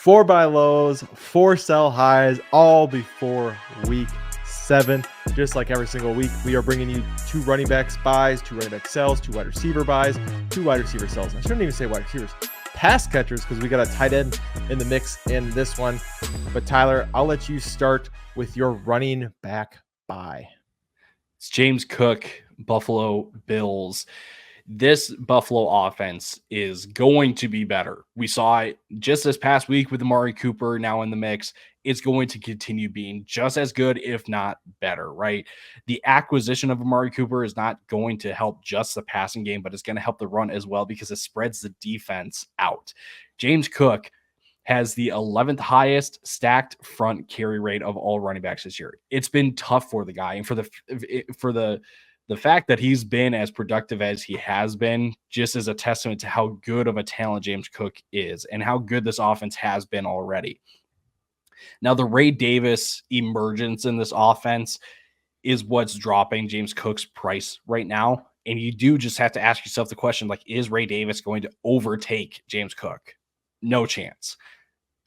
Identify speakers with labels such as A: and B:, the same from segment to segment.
A: 4 buy lows, 4 sell highs, all before week 7. Just like every single week, we are bringing you 2 running backs buys, 2 running back sells, 2 wide receiver buys, 2 wide receiver sells. I shouldn't even say wide receivers, pass catchers, because we got a tight end in the mix in this one. But Tyler, I'll let you start with your running back buy.
B: It's James Cook, Buffalo Bills. This Buffalo offense is going to be better. We saw it just this past week with Amari Cooper now in the mix. It's going to continue being just as good, if not better, right? The acquisition of Amari Cooper is not going to help just the passing game, but it's going to help the run as well because it spreads the defense out. James Cook has the 11th highest stacked front carry rate of all running backs this year. It's been tough for the guy, and for the fact that he's been as productive as he has been just is a testament to how good of a talent James Cook is and how good this offense has been already. Now, the Ray Davis emergence in this offense is what's dropping James Cook's price right now. And you do just have to ask yourself the question, like, is Ray Davis going to overtake James Cook? No chance.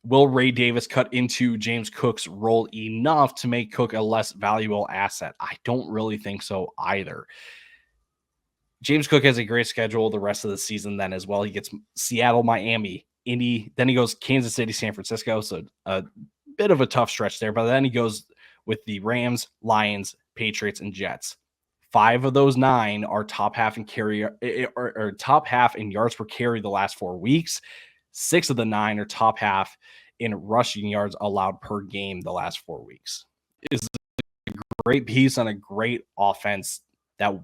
B: Will Ray Davis cut into James Cook's role enough to make Cook a less valuable asset? I don't really think so either. James Cook has a great schedule the rest of the season then as well. He gets Seattle, Miami, Indy, then he goes Kansas City, San Francisco. So a bit of a tough stretch there, but then he goes with the Rams, Lions, Patriots, and Jets. 5 of those 9 are top half in carry or top half in yards per carry the last 4 weeks. 6 of the 9 are top half in rushing yards allowed per game the last 4 weeks. It's a great piece on a great offense that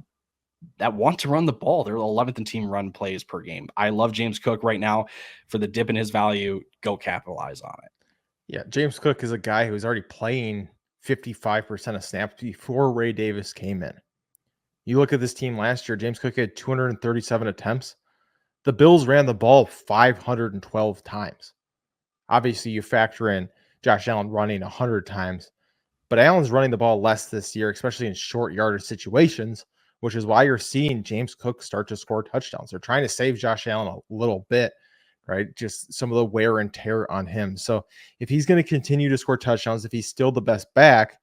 B: want to run the ball. They're 11th in team run plays per game. I love James Cook right now. For the dip in his value, go capitalize on it.
A: Yeah, James Cook is a guy who's already playing 55% of snaps before Ray Davis came in. You look at this team last year, James Cook had 237 attempts. The Bills ran the ball 512 times. Obviously, you factor in Josh Allen running 100 times, but Allen's running the ball less this year, especially in short yardage situations, which is why you're seeing James Cook start to score touchdowns. They're trying to save Josh Allen a little bit, right? Just some of the wear and tear on him. So if he's going to continue to score touchdowns, if he's still the best back,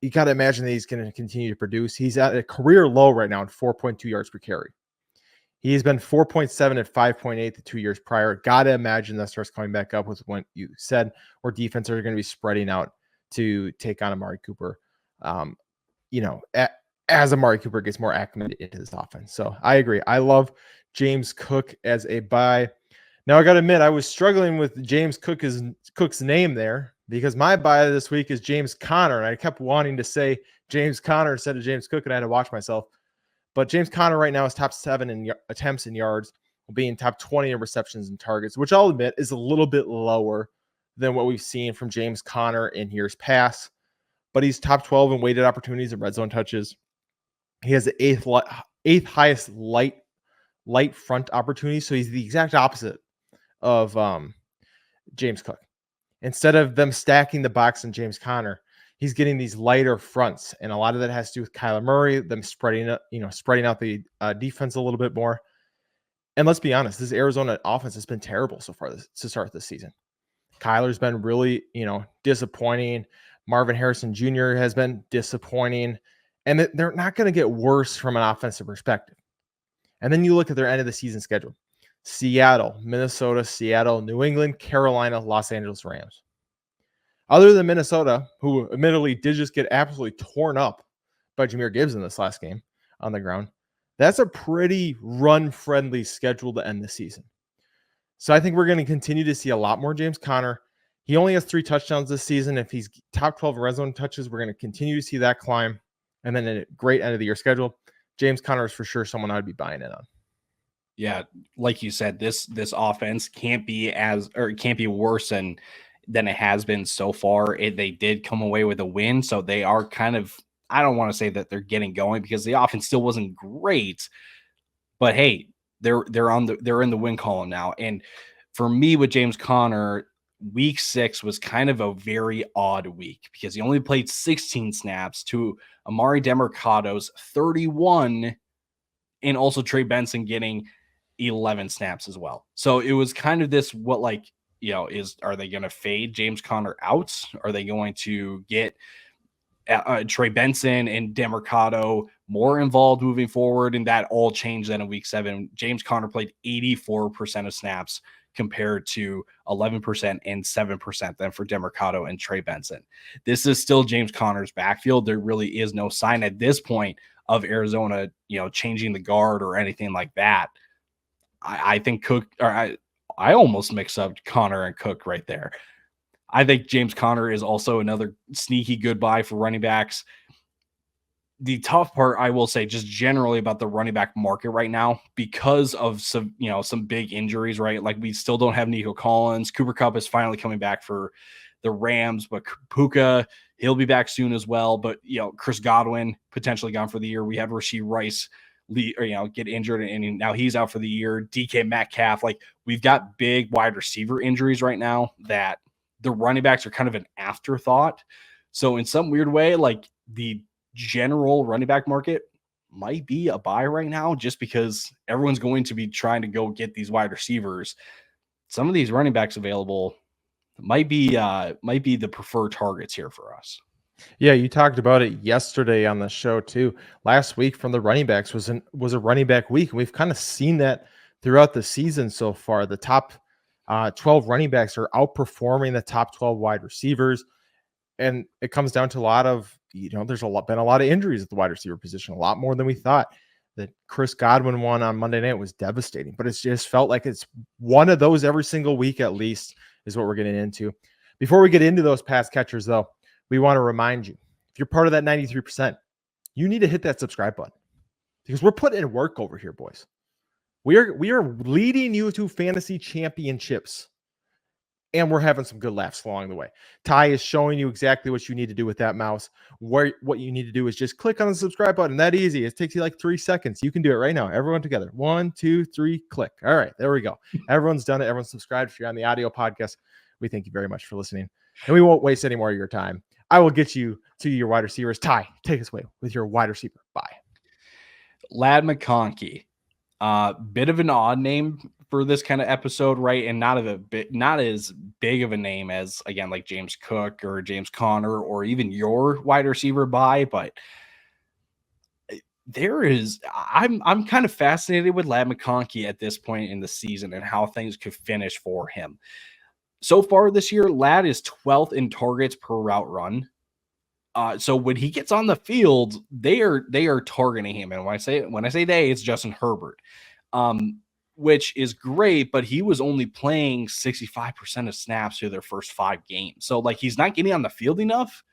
A: you got to imagine that he's going to continue to produce. He's at a career low right now at 4.2 yards per carry. He's been 4.7 at 5.8 the 2 years prior. Got to imagine that starts coming back up with what you said, where defenses are going to be spreading out to take on Amari Cooper. As Amari Cooper gets more acclimated into this offense. So I agree. I love James Cook as a buy. Now, I got to admit, I was struggling with James Cook's name there because my buy this week is James Conner, and I kept wanting to say James Conner instead of James Cook, and I had to watch myself. But James Conner right now is top 7 in attempts and yards, being top 20 in receptions and targets, which I'll admit is a little bit lower than what we've seen from James Conner in years past. But he's top 12 in weighted opportunities and red zone touches. He has the 8th highest light front opportunity, so he's the exact opposite of James Cook. Instead of them stacking the box and James Conner, he's getting these lighter fronts, and a lot of that has to do with Kyler Murray, them spreading out the defense a little bit more. And let's be honest, this Arizona offense has been terrible so far to start this season. Kyler's been really, disappointing. Marvin Harrison Jr. has been disappointing, and they're not going to get worse from an offensive perspective. And then you look at their end of the season schedule: Seattle, Minnesota, Seattle, New England, Carolina, Los Angeles Rams. Other than Minnesota, who admittedly did just get absolutely torn up by Jahmyr Gibbs in this last game on the ground, that's a pretty run-friendly schedule to end the season. So I think we're going to continue to see a lot more James Conner. He only has 3 touchdowns this season. If he's top 12 red zone touches, we're going to continue to see that climb. And then a great end of the year schedule. James Conner is for sure someone I'd be buying in on.
B: Yeah, like you said, this offense can't be worse than it has been so far. They did come away with a win, so they are kind of, I don't want to say that they're getting going because the offense still wasn't great, but hey, they're in the win column now. And for me with James Conner, week 6 was kind of a very odd week because he only played 16 snaps to Amari Demercado's 31, and also Trey Benson getting 11 snaps as well. So it was kind of this, are they going to fade James Conner out? Are they going to get Trey Benson and Demercado more involved moving forward? And that all changed then in week 7. James Conner played 84% of snaps compared to 11% and 7% then for Demercado and Trey Benson. This is still James Conner's backfield. There really is no sign at this point of Arizona, changing the guard or anything like that. I think Cook, or I almost mix up Conner and Cook right there. I think James Conner is also another sneaky good buy for running backs. The tough part, I will say, just generally about the running back market right now, because of some big injuries, right? Like, we still don't have Nico Collins. Cooper Kupp is finally coming back for the Rams, but Puka, he'll be back soon as well. But, Chris Godwin potentially gone for the year. We had Rashee Rice get injured, and now he's out for the year. DK Metcalf, like, we've got big wide receiver injuries right now that the running backs are kind of an afterthought. So in some weird way, like, the general running back market might be a buy right now, just because everyone's going to be trying to go get these wide receivers. Some of these running backs available might be the preferred targets here for us.
A: Yeah, you talked about it yesterday on the show too. Last week from the running backs was a running back week, and we've kind of seen that throughout the season so far. The top 12 running backs are outperforming the top 12 wide receivers, and it comes down to a lot of, there's been a lot of injuries at the wide receiver position, a lot more than we thought. That Chris Godwin one on Monday night was devastating, but it's just felt like it's one of those every single week at least is what we're getting into. Before we get into those pass catchers, though, we want to remind you, if you're part of that 93%, you need to hit that subscribe button, because we're putting in work over here, boys. We are leading you to fantasy championships, and we're having some good laughs along the way. Ty is showing you exactly what you need to do with that mouse. What you need to do is just click on the subscribe button. That easy. It takes you like 3 seconds. You can do it right now. Everyone together. 1, 2, 3, click. All right, there we go. Everyone's done it. Everyone's subscribed. If you're on the audio podcast, we thank you very much for listening, and we won't waste any more of your time. I will get you to your wide receivers. Ty, take us away with your wide receiver. Bye.
B: Ladd McConkey. Bit of an odd name for this kind of episode, right? And not as big of a name as, again, like James Cook or James Conner or even your wide receiver buy, but I'm kind of fascinated with Ladd McConkey at this point in the season and how things could finish for him. So far this year, Ladd is 12th in targets per route run. So when he gets on the field, they are targeting him. And when I say they, it's Justin Herbert, which is great, but he was only playing 65% of snaps through their first 5 games. So, like, he's not getting on the field enough,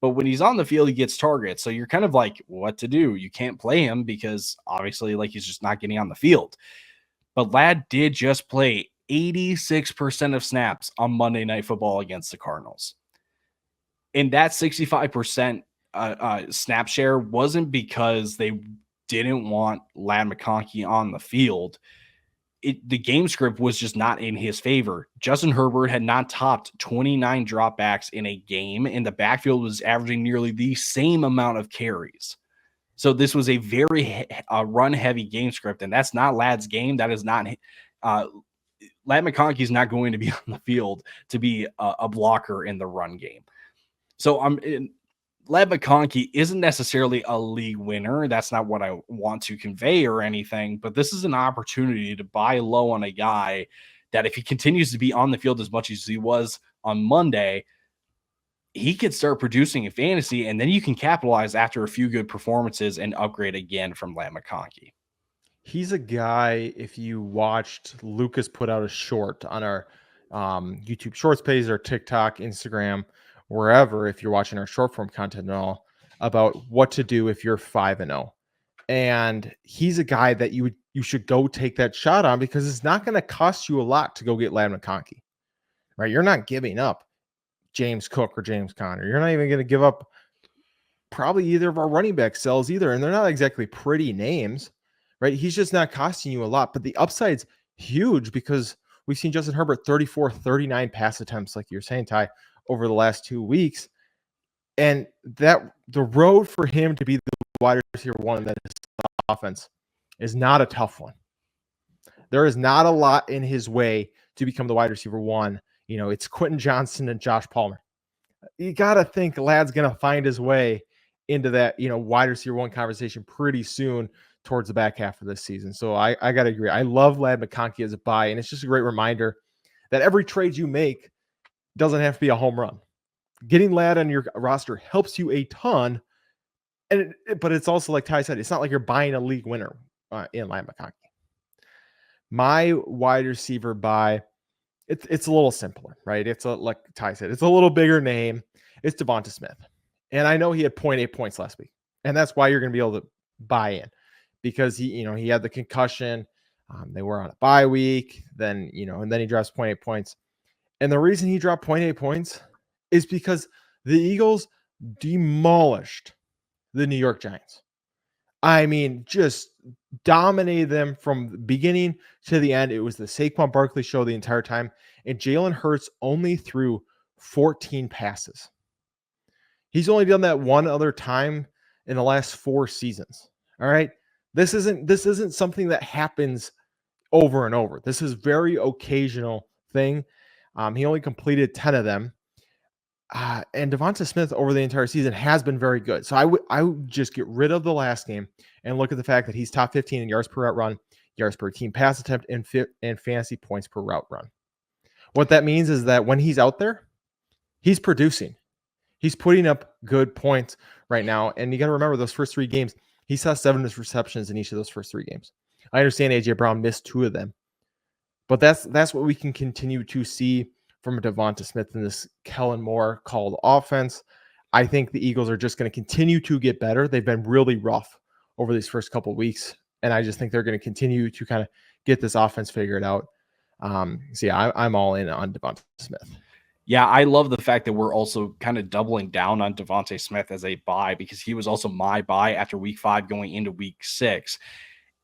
B: but when he's on the field, he gets targets. So you're kind of like, what to do? You can't play him because obviously, like, he's just not getting on the field. But Ladd did just play 86% of snaps on Monday Night Football against the Cardinals. And that 65% snap share wasn't because they didn't want Ladd McConkey on the field. The game script was just not in his favor. Justin Herbert had not topped 29 dropbacks in a game, and the backfield was averaging nearly the same amount of carries. So this was a very run-heavy game script, and that's not Ladd's game. That is not Ladd McConkey is not going to be on the field to be a blocker in the run game. So Ladd McConkey isn't necessarily a league winner. That's not what I want to convey or anything, but this is an opportunity to buy low on a guy that, if he continues to be on the field as much as he was on Monday, he could start producing in fantasy, and then you can capitalize after a few good performances and upgrade again from Ladd McConkey.
A: He's a guy, if you watched Lucas put out a short on our YouTube Shorts page or TikTok, Instagram, wherever, if you're watching our short form content and all, about what to do if you're 5-0. And he's a guy that you should go take that shot on, because it's not going to cost you a lot to go get Ladd McConkey, right? You're not giving up James Cook or James Conner. You're not even going to give up probably either of our running back cells either. And they're not exactly pretty names, right? He's just not costing you a lot, but the upside's huge, because we've seen Justin Herbert 34, 39 pass attempts, like you're saying, Ty, over the last 2 weeks. And that the road for him to be the wide receiver one in that offense is not a tough one. There is not a lot in his way to become the wide receiver one it's Quentin Johnson and Josh Palmer. You got to think Ladd's going to find his way into that, wide receiver one conversation pretty soon towards the back half of this season. So I got to agree. I love Ladd McConkey as a buy, and it's just a great reminder that every trade you make doesn't have to be a home run. Getting Ladd on your roster helps you a ton, but it's also like Ty said, it's not like you're buying a league winner in Ladd McConkey. My wide receiver buy, it's a little simpler, right? It's like Ty said, it's a little bigger name. It's Devonta Smith. And I know he had 0.8 points last week. And that's why you're going to be able to buy in, because he had the concussion. They were on a bye week. Then, and then he drops 0.8 points. And the reason he dropped 0.8 points is because the Eagles demolished the New York Giants. I mean, just dominated them from the beginning to the end. It was the Saquon Barkley show the entire time. And Jalen Hurts only threw 14 passes. He's only done that one other time in the last 4 seasons. All right. This isn't something that happens over and over. This is very occasional thing. He only completed 10 of them. And Devonta Smith over the entire season has been very good. So I would just get rid of the last game and look at the fact that he's top 15 in yards per route run, yards per team pass attempt, and fantasy points per route run. What that means is that when he's out there, he's producing. He's putting up good points right now. And you got to remember those first 3 games, he saw 7 receptions in each of those first 3 games. I understand A.J. Brown missed 2 of them, but that's what we can continue to see from Devonta Smith in this Kellen Moore called offense. I think the Eagles are just going to continue to get better. They've been really rough over these first couple of weeks, and I just think they're going to continue to kind of get this offense figured out. So yeah, I'm all in on Devonta Smith.
B: Yeah, I love the fact that we're also kind of doubling down on Devonta Smith as a buy, because he was also my buy after week 5 going into week 6.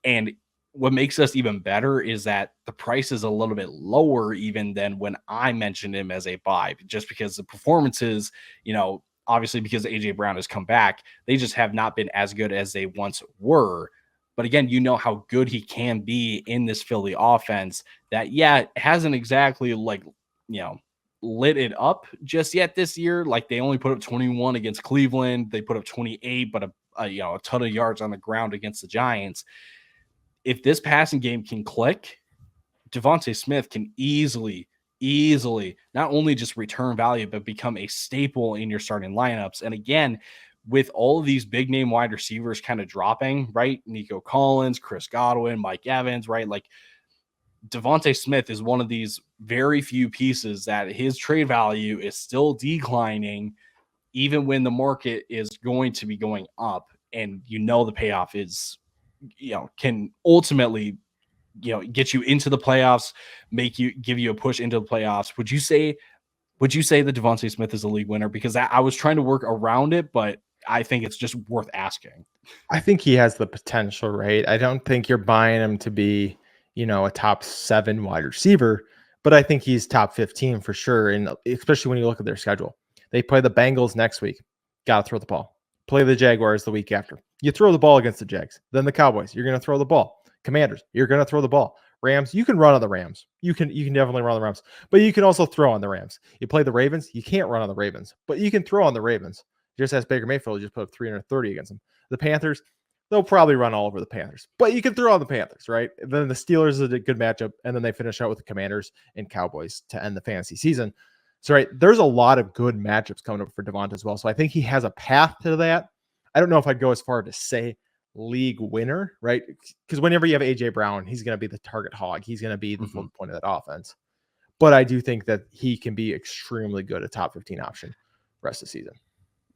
B: And what makes us even better is that the price is a little bit lower even than when I mentioned him as a buy, just because the performances, obviously because AJ Brown has come back, they just have not been as good as they once were. But again, how good he can be in this Philly offense that, it hasn't exactly lit it up just yet this year. Like, they only put up 21 against Cleveland. They put up 28, but a ton of yards on the ground against the Giants. If this passing game can click, Devonta Smith can easily not only just return value, but become a staple in your starting lineups. And again, with all of these big name wide receivers kind of dropping, right? Nico Collins, Chris Godwin, Mike Evans, right? Like, Devonta Smith is one of these very few pieces that his trade value is still declining, even when the market is going to be going up. And the payoff is, can ultimately, get you into the playoffs, give you a push into the playoffs. Would you say that Devonta Smith is a league winner? Because I was trying to work around it, but I think it's just worth asking.
A: I think he has the potential, right? I don't think you're buying him to be, a top 7 wide receiver, but I think he's top 15 for sure. And especially when you look at their schedule, they play the Bengals next week. Got to throw the ball. Play the Jaguars the week after. You throw the ball against the Jags. Then the Cowboys, you're going to throw the ball. Commanders, you're going to throw the ball. Rams, you can run on the Rams. You can definitely run on the Rams, but you can also throw on the Rams. You play the Ravens, you can't run on the Ravens, but you can throw on the Ravens. Just as Baker Mayfield just put up 330 against them. The Panthers, they'll probably run all over the Panthers, but you can throw on the Panthers, right? And then the Steelers is a good matchup, and then they finish out with the Commanders and Cowboys to end the fantasy season. So, right, there's a lot of good matchups coming up for Devonta as well. So I think he has a path to that. I don't know if I'd go as far to say league winner, right? Because whenever you have AJ Brown, he's going to be the target hog. He's going to be the full point of that offense. But I do think that he can be extremely good, a top 15 option rest of the season.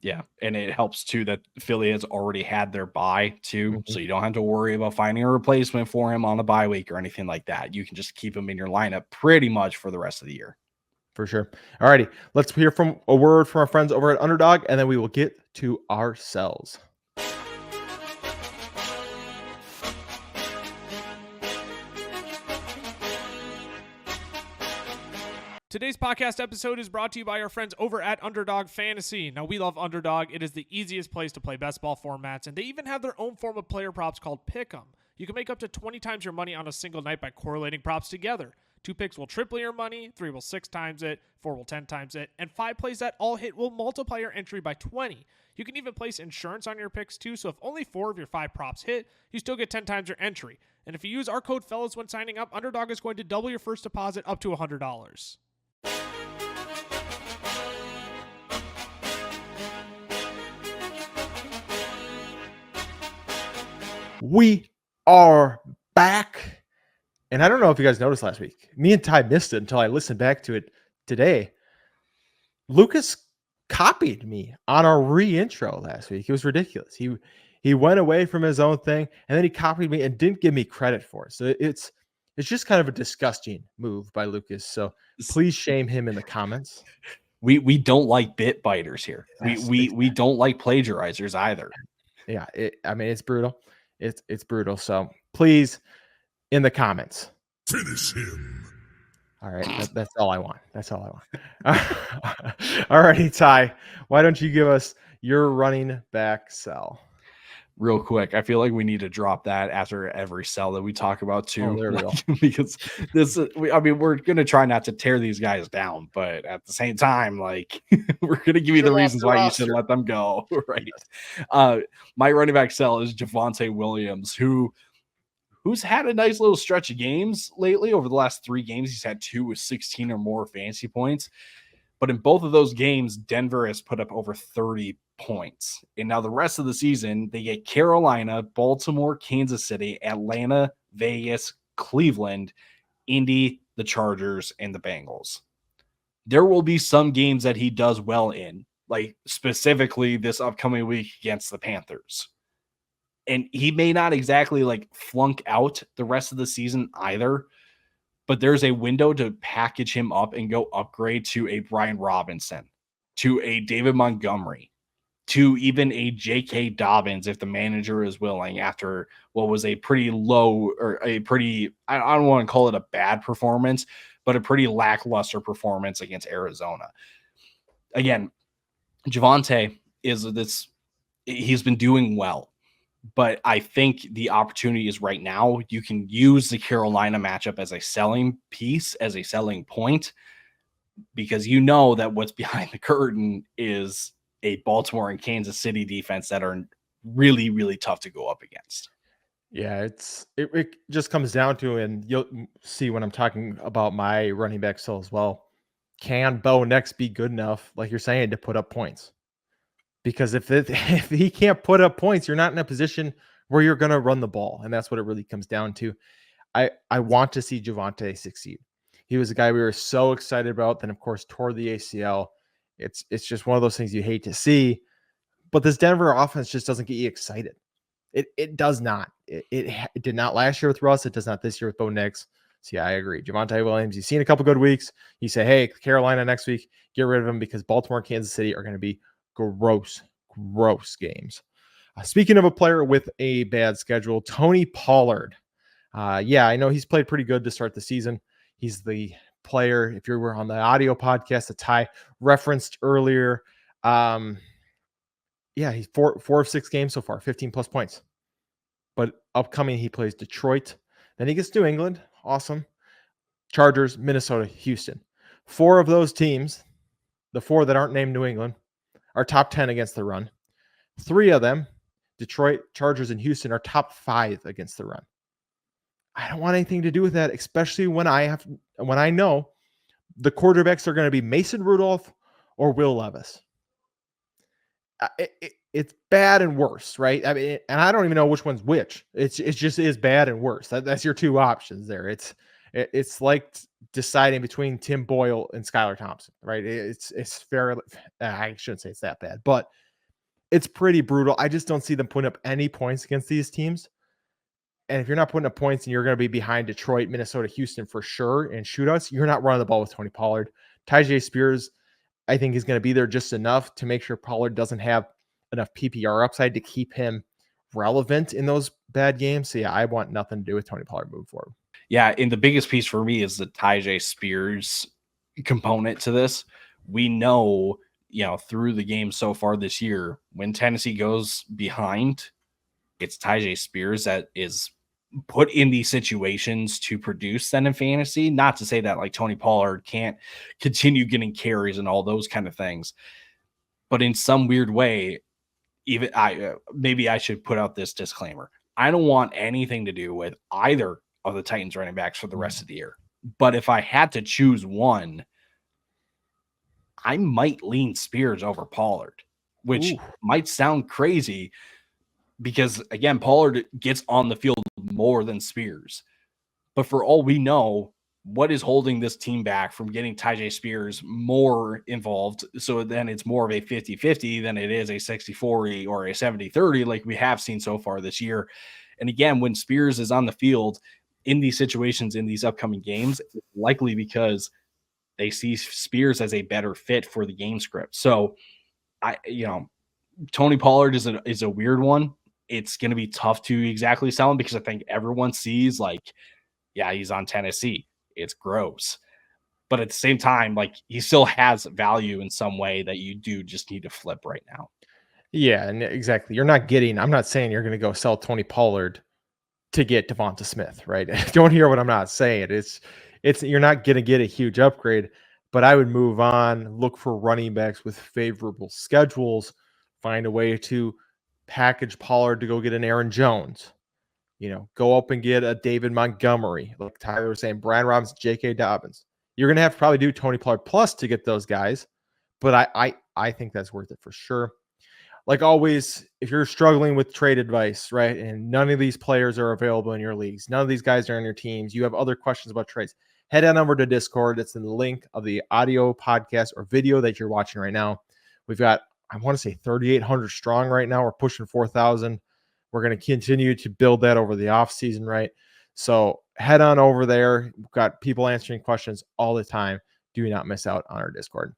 B: Yeah, and it helps too that Philly has already had their bye too, so you don't have to worry about finding a replacement for him on a bye week or anything like that. You can just keep him in your lineup pretty much for the rest of the year.
A: For sure. All righty, let's hear from a word from our friends over at Underdog, and then we will get to ourselves.
C: Today's podcast episode is brought to you by our friends over at Underdog Fantasy. Now, we love Underdog. It is the easiest place to play best ball formats, and they even have their own form of player props called Pick'em. You can make up to 20 times your money on a single night by correlating props together. 2 picks will triple your money, 3 will 6 times it, 4 will 10 times it, and 5 plays that all hit will multiply your entry by 20. You can even place insurance on your picks too, so if only 4 of your 5 props hit, you still get 10 times your entry. And if you use our code FELLAS when signing up, Underdog is going to double your first deposit up to $100.
A: We are back. And I don't know if you guys noticed last week. Me and Ty missed it until I listened back to it today. Lucas copied me on our re-intro last week. It was ridiculous. He went away from his own thing, and then he copied me and didn't give me credit for it. So it's just kind of a disgusting move by Lucas. So please shame him in the comments.
B: We don't like bit biters here. We don't like plagiarizers either.
A: Yeah, it's brutal. It's brutal. So please, in the comments,
D: finish him.
A: All right, that's all I want. That's all I want. All righty, Ty. Why don't you give us your running back sell?
B: Real quick, I feel like we need to drop that after every sell that we talk about too.
A: Oh, there we go.
B: Because we're gonna try not to tear these guys down, but at the same time, like we're gonna give you the reasons why you should let them go. Right. My running back sell is Javonte Williams, who's had a nice little stretch of games lately. Over the last 3 games, he's had 2 with 16 or more fantasy points. But in both of those games, Denver has put up over 30 points. And now the rest of the season, they get Carolina, Baltimore, Kansas City, Atlanta, Vegas, Cleveland, Indy, the Chargers, and the Bengals. There will be some games that he does well in, like specifically this upcoming week against the Panthers. And he may not exactly like flunk out the rest of the season either, but there's a window to package him up and go upgrade to a Brian Robinson, to a David Montgomery, to even a J.K. Dobbins if the manager is willing, after what was a pretty low, or a pretty, I don't want to call it a bad performance, but a pretty lackluster performance against Arizona. Again, Javonte he's been doing well. But I think the opportunity is right now. You can use the Carolina matchup as a selling piece, as a selling point, because you know that what's behind the curtain is a Baltimore and Kansas City defense that are really, really tough to go up against.
A: Yeah, it just comes down to, and you'll see when I'm talking about my running back sell as well, can Bo Nix be good enough, like you're saying, to put up points? Because if he can't put up points, you're not in a position where you're going to run the ball. And that's what it really comes down to. I want to see Javonte succeed. He was a guy we were so excited about. Then, of course, tore the ACL. It's just one of those things you hate to see. But this Denver offense just doesn't get you excited. It does not. It did not last year with Russ. It does not this year with Bo Nix. So, yeah, I agree. Javonte Williams, you've seen a couple good weeks. You say, hey, Carolina next week, get rid of him, because Baltimore and Kansas City are going to be gross games. Speaking of a player with a bad schedule, Tony Pollard. Yeah, I know he's played pretty good to start the season. He's the player, if you were on the audio podcast that Ty referenced earlier, yeah, he's 4 of 6 games so far, 15 plus points. But upcoming, he plays Detroit. Then he gets New England. Awesome. Chargers, Minnesota, Houston. 4 of those teams, the 4 that aren't named New England, are top 10 against the run. 3 of them, Detroit, Chargers, and Houston, are top 5 against the run. I don't want anything to do with that, especially when I know the quarterbacks are going to be Mason Rudolph or Will Levis. It's bad and worse, right? I mean, and I don't even know which one's which. It just is bad and worse. That's your 2 options there. It's like deciding between Tim Boyle and Skylar Thompson, right? It's fair. I shouldn't say it's that bad, but it's pretty brutal. I just don't see them putting up any points against these teams. And if you're not putting up points and you're going to be behind Detroit, Minnesota, Houston for sure, and shootouts, you're not running the ball with Tony Pollard. Tyjae Spears, I think, is going to be there just enough to make sure Pollard doesn't have enough PPR upside to keep him relevant in those bad games. So, yeah, I want nothing to do with Tony Pollard moving forward.
B: Yeah, and the biggest piece for me is the Tyjae Spears component to this. We know, through the game so far this year, when Tennessee goes behind, it's Tyjae Spears that is put in these situations to produce then in fantasy. Not to say that like Tony Pollard can't continue getting carries and all those kind of things, but in some weird way, even maybe I should put out this disclaimer. I don't want anything to do with either of the Titans running backs for the rest of the year. But if I had to choose one, I might lean Spears over Pollard, which might sound crazy because, again, Pollard gets on the field more than Spears. But for all we know, what is holding this team back from getting Tyjae Spears more involved? So then it's more of a 50-50 than it is a 60-40 or a 70-30 like we have seen so far this year. And again, when Spears is on the field in these situations in these upcoming games, it's likely because they see Spears as a better fit for the game script. So Tony Pollard is a weird one. It's going to be tough to exactly sell him because I think everyone sees like, yeah, he's on Tennessee. It's gross. But at the same time, like he still has value in some way that you do just need to flip right now.
A: Yeah, and exactly. I'm not saying you're going to go sell Tony Pollard to get Devonta Smith, right? Don't hear what I'm not saying. You're not going to get a huge upgrade, but I would move on, look for running backs with favorable schedules, find a way to package Pollard to go get an Aaron Jones, go up and get a David Montgomery, like Tyler was saying, Brian Robinson, J.K. Dobbins. You're going to have to probably do Tony Pollard plus to get those guys, but I think that's worth it for sure. Like always, if you're struggling with trade advice, right, and none of these players are available in your leagues, none of these guys are on your teams, you have other questions about trades, head on over to Discord. It's in the link of the audio podcast or video that you're watching right now. We've got, I want to say 3,800 strong right now. We're pushing 4,000. We're going to continue to build that over the off season, right? So head on over there. We've got people answering questions all the time. Do not miss out on our Discord.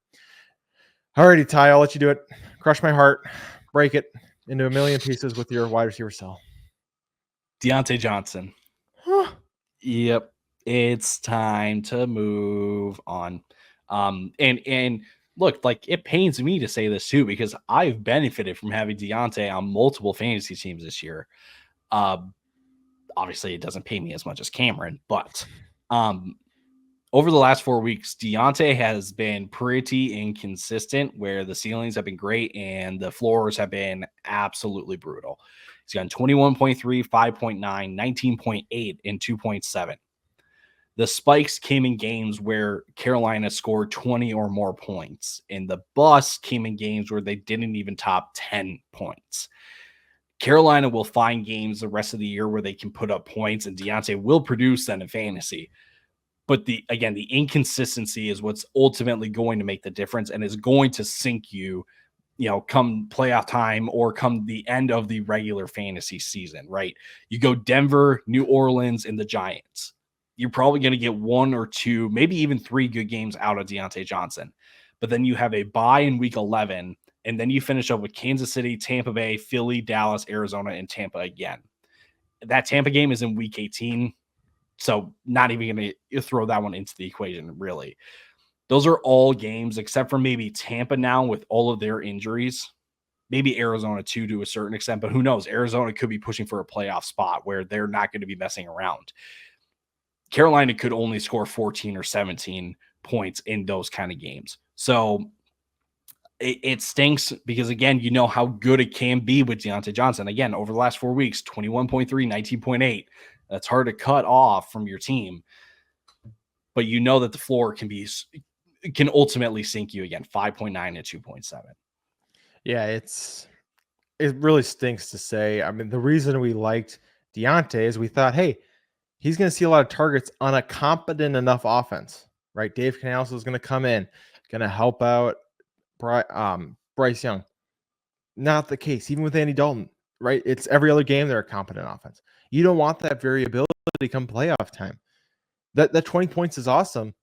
A: Alrighty, Ty, I'll let you do it. Crush my heart. Break it into a million pieces with your wide receiver sell.
B: Diontae Johnson. Yep. It's time to move on. And look, like it pains me to say this too, because I've benefited from having Diontae on multiple fantasy teams this year. Obviously it doesn't pay me as much as Cameron, but over the last 4 weeks, Diontae has been pretty inconsistent where the ceilings have been great and the floors have been absolutely brutal. He's gotten 21.3, 5.9, 19.8, and 2.7. The spikes came in games where Carolina scored 20 or more points, and the bust came in games where they didn't even top 10 points. Carolina will find games the rest of the year where they can put up points, and Diontae will produce them in fantasy. But the inconsistency is what's ultimately going to make the difference and is going to sink you, come playoff time or come the end of the regular fantasy season, right? You go Denver, New Orleans, and the Giants. You're probably going to get 1 or 2, maybe even 3 good games out of Diontae Johnson. But then you have a bye in week 11, and then you finish up with Kansas City, Tampa Bay, Philly, Dallas, Arizona, and Tampa again. That Tampa game is in week 18. So not even going to throw that one into the equation, really. Those are all games, except for maybe Tampa now with all of their injuries. Maybe Arizona too, to a certain extent, but who knows? Arizona could be pushing for a playoff spot where they're not going to be messing around. Carolina could only score 14 or 17 points in those kind of games. So it stinks because, again, you know how good it can be with Diontae Johnson. Again, over the last 4 weeks, 21.3, 19.8. That's hard to cut off from your team, but you know that the floor can ultimately sink you again. 5.9 to 2.7.
A: Yeah, it really stinks to say. I mean, the reason we liked Diontae is we thought, hey, he's going to see a lot of targets on a competent enough offense, right? Dave Canales is going to come in, going to help out Bryce Young. Not the case, even with Andy Dalton, right? It's every other game they're a competent offense. You don't want that variability come playoff time. That 20 points is awesome,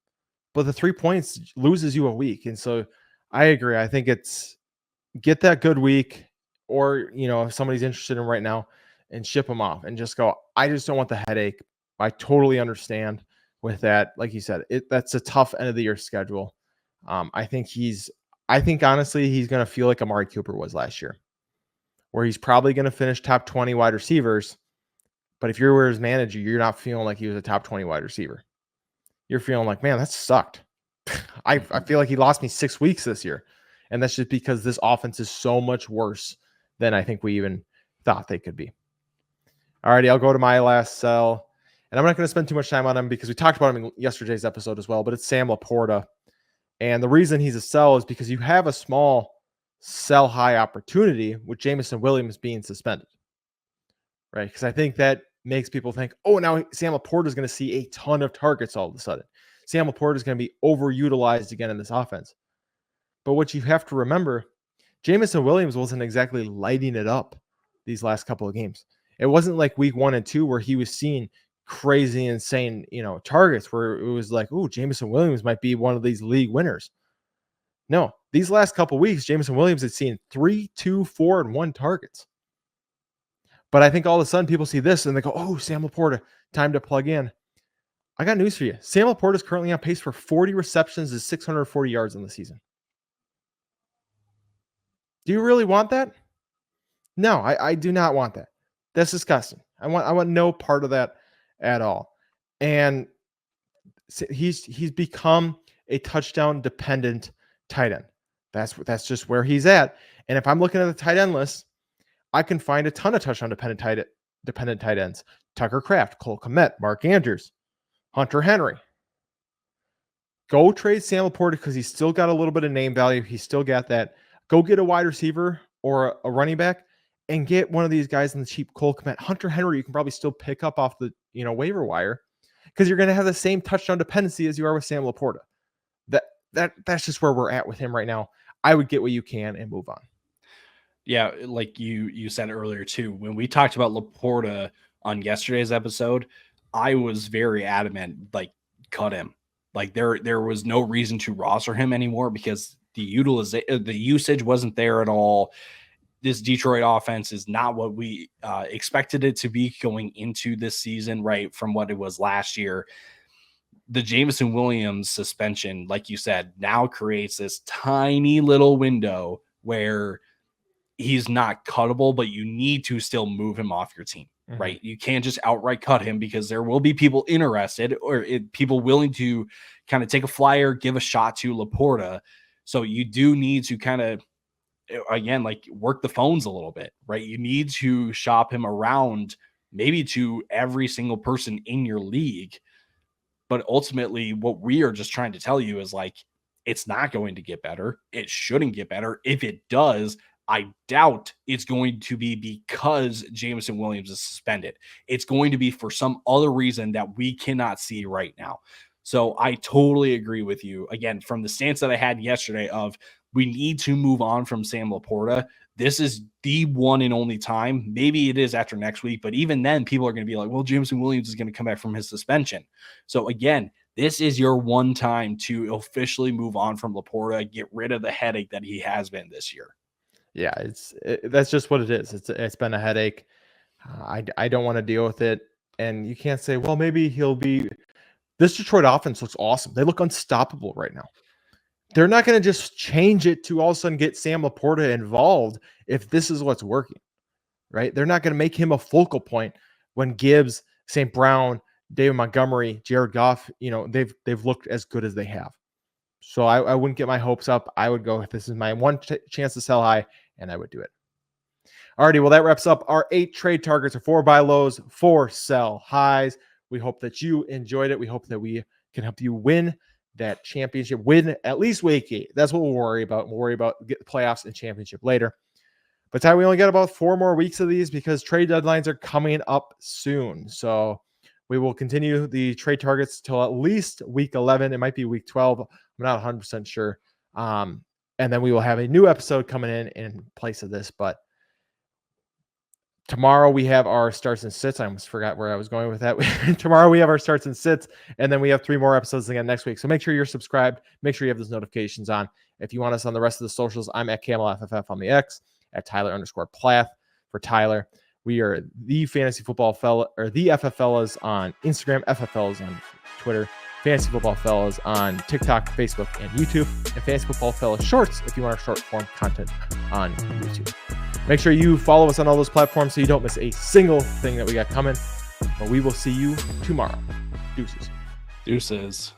A: but the 3 points loses you a week. And so I agree. I think it's get that good week, or, if somebody's interested in right now, and ship them off and just go, I just don't want the headache. I totally understand with that. Like you said, that's a tough end of the year schedule. I think honestly, he's going to feel like Amari Cooper was last year, where he's probably going to finish top 20 wide receivers, But if you're his manager, you're not feeling like he was a top 20 wide receiver. You're feeling like, man, that sucked. I feel like he lost me 6 weeks this year. And that's just because this offense is so much worse than I think we even thought they could be. All righty, I'll go to my last sell. And I'm not going to spend too much time on him because we talked about him in yesterday's episode as well, but it's Sam Laporta. And the reason he's a sell is because you have a small sell high opportunity with Jameson Williams being suspended, right? Because I think that makes people think, oh, now Sam Laporta is going to see a ton of targets all of a sudden. Sam Laporta is going to be overutilized again in this offense. But what you have to remember, Jameson Williams wasn't exactly lighting it up these last couple of games. It wasn't like week 1 and 2 where he was seeing crazy, insane, targets where it was like, oh, Jameson Williams might be one of these league winners. No, these last couple of weeks, Jameson Williams had seen 3, 2, 4, and 1 targets. But I think all of a sudden people see this and they go, oh, Sam Laporta, time to plug in. I got news for you. Sam Laporta is currently on pace for 40 receptions and 640 yards in the season. Do you really want that? No, I do not want that. That's disgusting. I want no part of that at all. And he's become a touchdown dependent tight end. That's just where he's at. And if I'm looking at the tight end list, I can find a ton of touchdown dependent tight ends. Tucker Kraft, Cole Kmet, Mark Andrews, Hunter Henry. Go trade Sam Laporta because he's still got a little bit of name value. He's still got that. Go get a wide receiver or a running back and get one of these guys in the cheap. Cole Kmet, Hunter Henry, you can probably still pick up off the waiver wire because you're going to have the same touchdown dependency as you are with Sam Laporta. That's just where we're at with him right now. I would get what you can and move on.
B: Yeah, like you said earlier too, when we talked about Laporta on yesterday's episode, I was very adamant, like, cut him. Like there was no reason to roster him anymore because the usage wasn't there at all. This Detroit offense is not what we expected it to be going into this season, right, from what it was last year. The Jameson Williams suspension, like you said, now creates this tiny little window where he's not cuttable, but you need to still move him off your team, right? You can't just outright cut him because there will be people interested or people willing to kind of take a flyer, give a shot to Laporta. So you do need to kind of, again, like work the phones a little bit, right? You need to shop him around maybe to every single person in your league. But ultimately, what we are just trying to tell you is like, it's not going to get better. It shouldn't get better. If it does, I doubt it's going to be because Jameson Williams is suspended. It's going to be for some other reason that we cannot see right now. So I totally agree with you. Again, from the stance that I had yesterday of we need to move on from Sam Laporta. This is the one and only time. Maybe it is after next week, but even then people are going to be like, well, Jameson Williams is going to come back from his suspension. So again, this is your one time to officially move on from Laporta, get rid of the headache that he has been this year.
A: Yeah, that's just what it is. It's been a headache. I don't want to deal with it. And you can't say, well, maybe he'll be. This Detroit offense looks awesome. They look unstoppable right now. They're not going to just change it to all of a sudden get Sam Laporta involved if this is what's working, right? They're not going to make him a focal point when Gibbs, St. Brown, David Montgomery, Jared Goff, they've looked as good as they have. So I wouldn't get my hopes up. I would go, if this is my one chance to sell high, and I would do it. Alrighty, well, that wraps up our 8 trade targets, or 4 buy lows, 4 sell highs. We hope that you enjoyed it. We hope that we can help you win that championship, win at least week 8. That's what we'll worry about. We'll worry about get the playoffs and championship later. But Ty, we only got about 4 more weeks of these because trade deadlines are coming up soon. So we will continue the trade targets till at least week 11. It might be week 12. I'm not 100% sure. And then we will have a new episode coming in place of this. But tomorrow we have our starts and sits. I almost forgot where I was going with that. Tomorrow we have our starts and sits, and then we have 3 more episodes again next week. So make sure you're subscribed. Make sure you have those notifications on. If you want us on the rest of the socials, I'm at CamelFFF on the X, at Tyler_Plath for Tyler. We are the Fantasy Football Fella, or the FF Fellas on Instagram, FF Fellas on Twitter, Fantasy Football Fellas on TikTok, Facebook, and YouTube, and Fantasy Football Fellas Shorts if you want our short form content on YouTube. Make sure you follow us on all those platforms so you don't miss a single thing that we got coming. But we will see you tomorrow. Deuces.
B: Deuces.